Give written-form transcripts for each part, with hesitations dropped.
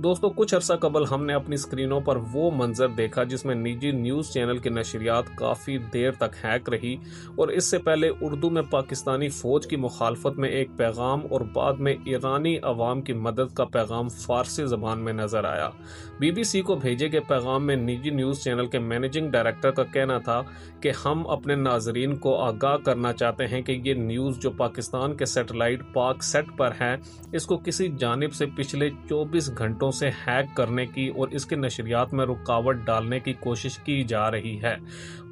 दोस्तों कुछ अरसा कबल हमने अपनी स्क्रीनों पर वो मंजर देखा जिसमें निजी न्यूज़ चैनल की नशरियात काफ़ी देर तक हैक रही और इससे पहले उर्दू में पाकिस्तानी फ़ौज की मुखालफत में एक पैगाम और बाद में ईरानी अवाम की मदद का पैगाम फ़ारसी ज़बान में नज़र आया। BBC को भेजे गए पैगाम में निजी न्यूज़ चैनल के मैनेजिंग डायरेक्टर का कहना था कि हम अपने नाजरीन को आगाह करना चाहते हैं कि ये न्यूज़ जो पाकिस्तान के सैटेलाइट पाक सेट पर है, इसको किसी जानिब से पिछले 24 घंटों से हैक करने की और इसके नशरियात में रुकावट डालने की कोशिश की जा रही है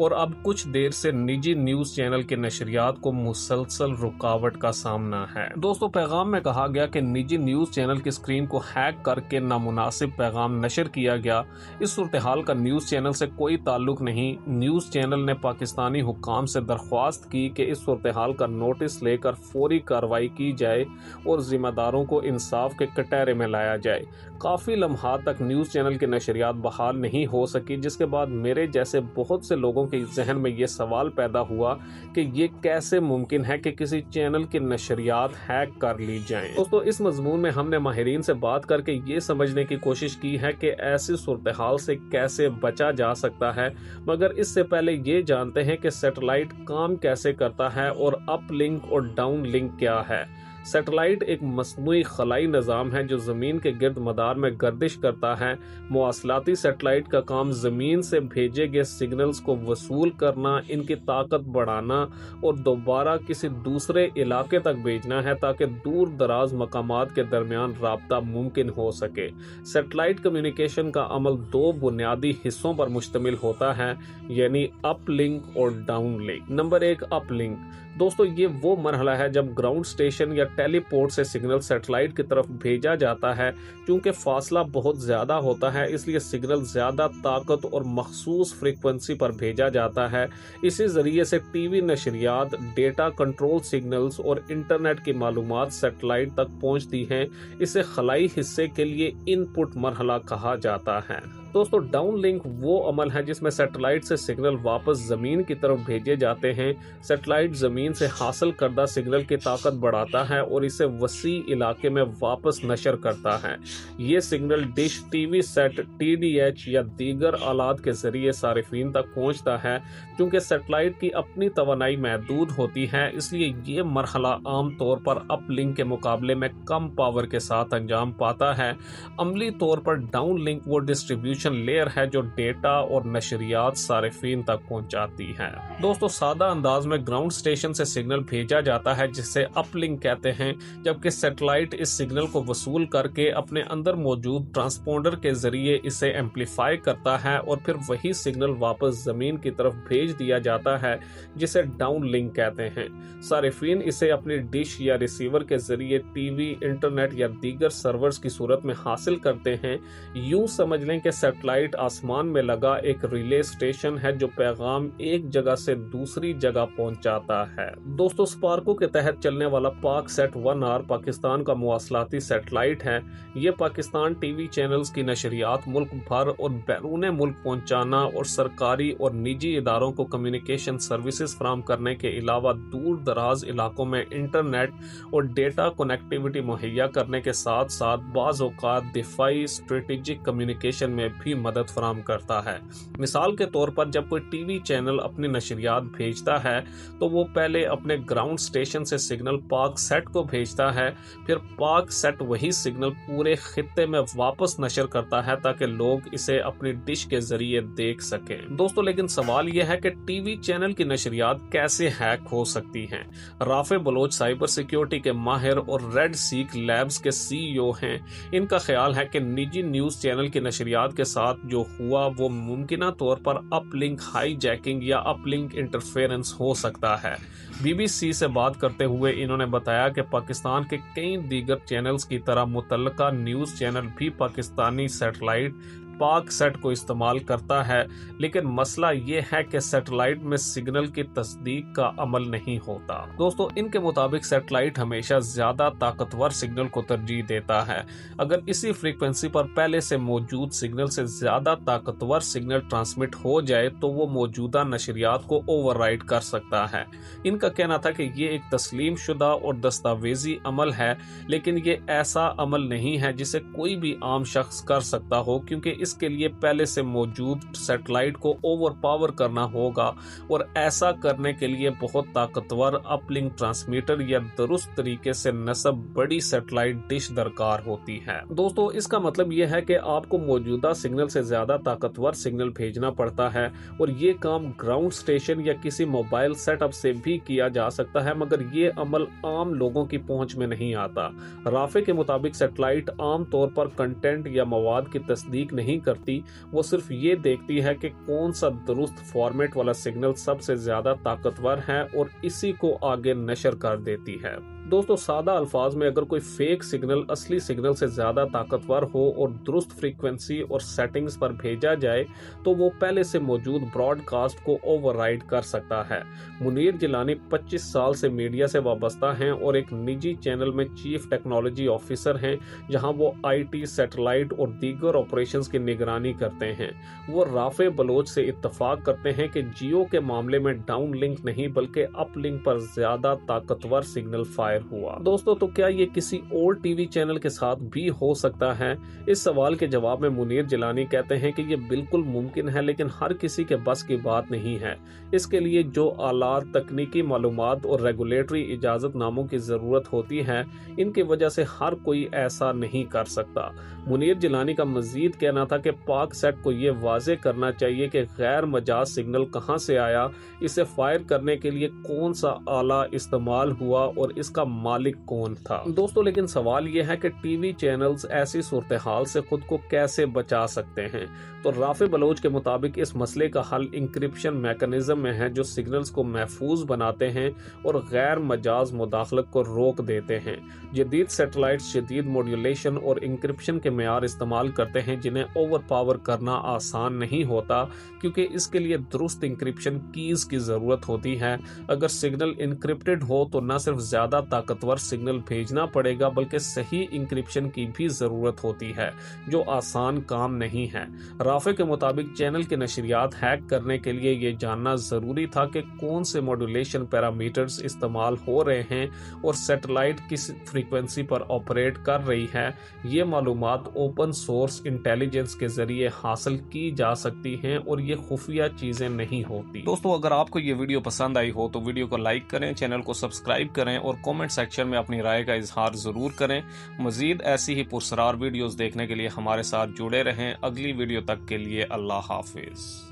और अब कुछ देर से निजी न्यूज़ चैनल के नशरियात को मुसलसल रुकावट का सामना है। दोस्तों पैगाम में कहा गया कि निजी न्यूज़ चैनल की स्क्रीन को हैक करके नामुनासिब पैगाम नशर किया गया। इस सूरत हाल का न्यूज़ चैनल से कोई ताल्लुक नहीं। न्यूज़ चैनल ने पाकिस्तानी हुक्काम से दरख्वास्त की कि इस सूरत हाल का नोटिस लेकर फौरी कार्रवाई की जाए और जिम्मेदारों को इंसाफ के कटहरे में लाया जाए। काफ़ी लम्हात तक न्यूज़ चैनल की नशरियात बहाल नहीं हो सकी, जिसके बाद मेरे जैसे बहुत से लोगों के जहन में ये सवाल पैदा हुआ कि ये कैसे मुमकिन है कि किसी चैनल की नशरियात हैक कर ली जाएं। दोस्तों इस मजमून में हमने माहिरीन से बात करके ये समझने की कोशिश की है कि ऐसी सूरत हाल से कैसे बचा जा सकता है, मगर इससे पहले ये जानते हैं कि सैटेलाइट काम कैसे करता है और अप लिंक और डाउन लिंक क्या है। सैटेलाइट एक मसनूई खलाई निज़ाम है जो ज़मीन के गिर्द मदार में गर्दिश करता है। मवासलाती सैटेलाइट का काम ज़मीन से भेजे गए सिग्नल्स को वसूल करना, इनकी ताकत बढ़ाना और दोबारा किसी दूसरे इलाके तक भेजना है ताकि दूर दराज मकामात के दरमियान राब्ता मुमकिन हो सके। सैटेलाइट कम्युनिकेशन का अमल दो बुनियादी हिस्सों पर मुश्तमिल होता है, यानी अप लिंक और down link. Number 1 up link. दोस्तों ये वो मरहला है जब ग्राउंड स्टेशन या टेलीपोर्ट से सिग्नल सैटेलाइट की तरफ भेजा जाता है। चूंकि फासला बहुत ज़्यादा होता है इसलिए सिग्नल ज़्यादा ताकत और मखसूस फ्रीक्वेंसी पर भेजा जाता है। इसी ज़रिए से टीवी नशरियात, डेटा कंट्रोल सिग्नल्स और इंटरनेट की मालूमात सैटेलाइट तक पहुंचती हैं। इसे खलाई हिस्से के लिए इनपुट मरहला कहा जाता है। दोस्तों डाउन लिंक वो अमल है जिसमें सैटेलाइट से सिग्नल वापस ज़मीन की तरफ भेजे जाते हैं। सैटेलाइट ज़मीन से हासिल करदा सिग्नल की ताकत बढ़ाता है और इसे वसी इलाके में वापस नशर करता है। ये signal dish, TV set, TDH या दीगर आलात के ज़रिए सारिफीन तक पहुंचता है। क्योंकि सैटेलाइट की अपनी तवानाई महदूद होती है इसलिए ये मरहला आम तौर पर अप लिंक के मुकाबले में कम पावर के साथ अंजाम पाता है। अमली तौर पर डाउन लिंक वो डिस्ट्रीब्यूशन लेयर है जो डेटा और नशरियात सारिफीन तक पहुंचाती है। दोस्तों सादा अंदाज में ग्राउंड स्टेशन से सिग्नल भेजा जाता है जिसे अपलिंक कहते हैं, जबकि सैटेलाइट इस सिग्नल को वसूल करके अपने अंदर मौजूद ट्रांसपोंडर के जरिए इसे एम्पलीफाई करता है और फिर वही सिग्नल वापस जमीन की तरफ भेज दिया जाता है जिसे डाउन लिंक कहते हैं। सारिफीन इसे अपनी डिश या रिसीवर के जरिए टीवी, इंटरनेट या दीगर सर्वर्स की सूरत में हासिल करते हैं। यूं समझ लें कि सैटेलाइट आसमान में लगा एक रिले स्टेशन है जो पैगाम एक जगह से दूसरी जगह पहुंचाता है। दोस्तों स्पार्को के तहत चलने वाला पाक सेट 1R पाकिस्तान का मवासलाती सैटेलाइट है। ये पाकिस्तान टीवी चैनल्स की नशरियात मुल्क भर और बैरून मुल्क पहुंचाना और सरकारी और निजी इदारों को कम्युनिकेशन सर्विसेज फराहम करने के अलावा दूर दराज इलाकों में इंटरनेट और डेटा कनेक्टिविटी मुहैया करने के साथ साथ बाज़ औक़ात दिफाई स्ट्रेटेजिक कम्युनिकेशन में भी मदद फराहम करता है। मिसाल के तौर पर जब कोई टीवी चैनल अपनी नशरियात भेजता है तो वो पहले अपने ग्राउंड स्टेशन से सिग्नल पाक सेट को भेजता है, फिर पाक सेट वही सिग्नल पूरे खित्ते में वापस नशर करता है ताकि लोग इसे अपनी डिश के जरिए देख सकें। दोस्तों लेकिन सवाल यह है कि टीवी चैनल की नशरियात कैसे हैक हो सकती हैं। राफे बलोच साइबर सिक्योरिटी के माहिर और रेड सीक लैब्स के CEO हैं। इनका ख्याल है कि निजी न्यूज़ चैनल की नशरियात के साथ जो हुआ वो मुमकिना तौर पर अपलिंक हाईजैकिंग या अपलिंक इंटरफेरेंस हो सकता है। BBC से बात करते हुए इन्होंने बताया कि पाकिस्तान के कई दीगर चैनल्स की तरह मुतल्लका न्यूज़ चैनल भी पाकिस्तानी सैटेलाइट पाक सेट को इस्तेमाल करता है, लेकिन मसला ये है कि सैटेलाइट में सिग्नल की तस्दीक का अमल नहीं होता। दोस्तों, इनके मुताबिक सैटेलाइट हमेशा ज्यादा ताकतवर सिग्नल को तरजीह देता है। अगर इसी फ्रीक्वेंसी पर पहले से मौजूद सिग्नल से ज्यादा ताकतवर सिग्नल ट्रांसमिट हो जाए तो वो मौजूदा नशरियात को ओवरराइड कर सकता है। इनका कहना था कि ये एक तस्लीम शुदा और दस्तावेजी अमल है, लेकिन ये ऐसा अमल नहीं है जिसे कोई भी आम शख्स कर सकता हो, क्योंकि इसके लिए पहले से मौजूद सैटेलाइट को ओवर पावर करना होगा और ऐसा करने के लिए बहुत ताकतवर अपलिंक ट्रांसमीटर या दुरुस्त तरीके से नस्ब बड़ी सैटेलाइट डिश दरकार होती है। दोस्तों, इसका मतलब यह है कि आपको मौजूदा सिग्नल से ज्यादा ताकतवर सिग्नल भेजना पड़ता है और ये काम ग्राउंड स्टेशन या किसी मोबाइल सेटअप से भी किया जा सकता है, मगर ये अमल आम लोगों की पहुंच में नहीं आता। राफे के मुताबिक सैटेलाइट आम तौर पर कंटेंट या मवाद की तस्दीक नहीं करती, वो सिर्फ ये देखती है कि कौन सा दुरुस्त फॉर्मेट वाला सिग्नल सबसे ज्यादा ताकतवर है और इसी को आगे नशर कर देती है। दोस्तों, सादा अल्फाज में अगर कोई फेक सिग्नल असली सिग्नल से ज्यादा ताकतवर हो और दुरुस्त फ्रीक्वेंसी और सेटिंग्स पर भेजा जाए तो वो पहले से मौजूद ब्रॉडकास्ट को ओवरराइड कर सकता है। मुनीर जिलानी 25 साल से मीडिया से वाबस्ता हैं और एक निजी चैनल में चीफ टेक्नोलॉजी ऑफिसर हैं, जहां वो IT, सैटेलाइट और दीगर ऑपरेशंस की निगरानी करते हैं। वो राफे बलोच से इत्तफाक करते हैं कि जियो के मामले में डाउन लिंक नहीं बल्कि अप लिंक पर ज्यादा ताकतवर सिग्नल फायर हुआ। दोस्तों, तो क्या ये किसी और टीवी चैनल के साथ भी हो सकता है? इस सवाल के जवाब में मुनीर जिलानी कहते हैं कि ये बिल्कुल मुमकिन है, लेकिन हर किसी के बस की बात नहीं है। इसके लिए जो आलात, तकनीकी मालूमात और रेगुलेटरी इजाजतनामों की जरूरत होती है, इनकी वजह से हर कोई ऐसा नहीं कर सकता। मुनीर जिलानी का मजीद कहना था कि पाक सेट को ये वाजे करना चाहिए कि गैर मजाज सिग्नल कहाँ से आया, इसे फायर करने के लिए कौन सा आला इस्तेमाल हुआ और इसका मालिक कौन था। दोस्तों, लेकिन सवाल यह है कि टीवी चैनल्स ऐसी सूरत हाल से खुद को कैसे बचा सकते हैं? तो राफे बलोच के मुताबिक इस मसले का हल इंक्रिप्शन मैकेनिज्म में है, जो सिग्नल्स को महफूज बनाते हैं और गैर मजाज मुदाखलत को रोक देते हैं। जदीद सैटेलाइट शदीद मॉड्यूलेशन और इंक्रिप्शन के मेयार इस्तेमाल करते हैं, जिन्हें ओवर पावर करना आसान नहीं होता, क्योंकि इसके लिए दुरुस्त इंक्रिप्शन कीज की जरूरत होती है। अगर सिग्नल इंक्रिप्टेड हो तो न सिर्फ ज्यादा ताकतवर सिग्नल भेजना पड़ेगा, बल्कि सही इंक्रिप्शन की भी जरूरत होती है, जो आसान काम नहीं है। राफे के मुताबिक चैनल के नशरियात हैक करने के लिए ये जानना जरूरी था कि कौन से मॉड्यूलेशन पैरामीटर्स इस्तेमाल हो रहे हैं और सैटेलाइट किस फ्रीक्वेंसी पर ऑपरेट कर रही है। ये मालूमात ओपन सोर्स इंटेलिजेंस के जरिए हासिल की जा सकती हैं और ये खुफिया चीजें नहीं होती। दोस्तों, अगर आपको ये वीडियो पसंद आई हो तो वीडियो को लाइक करें, चैनल को सब्सक्राइब करें और कमेंट सेक्शन में अपनी राय का इजहार जरूर करें। मजीद ऐसी ही पुरस्कार वीडियोस देखने के लिए हमारे साथ जुड़े रहें। अगली वीडियो तक के लिए अल्लाह हाफिज।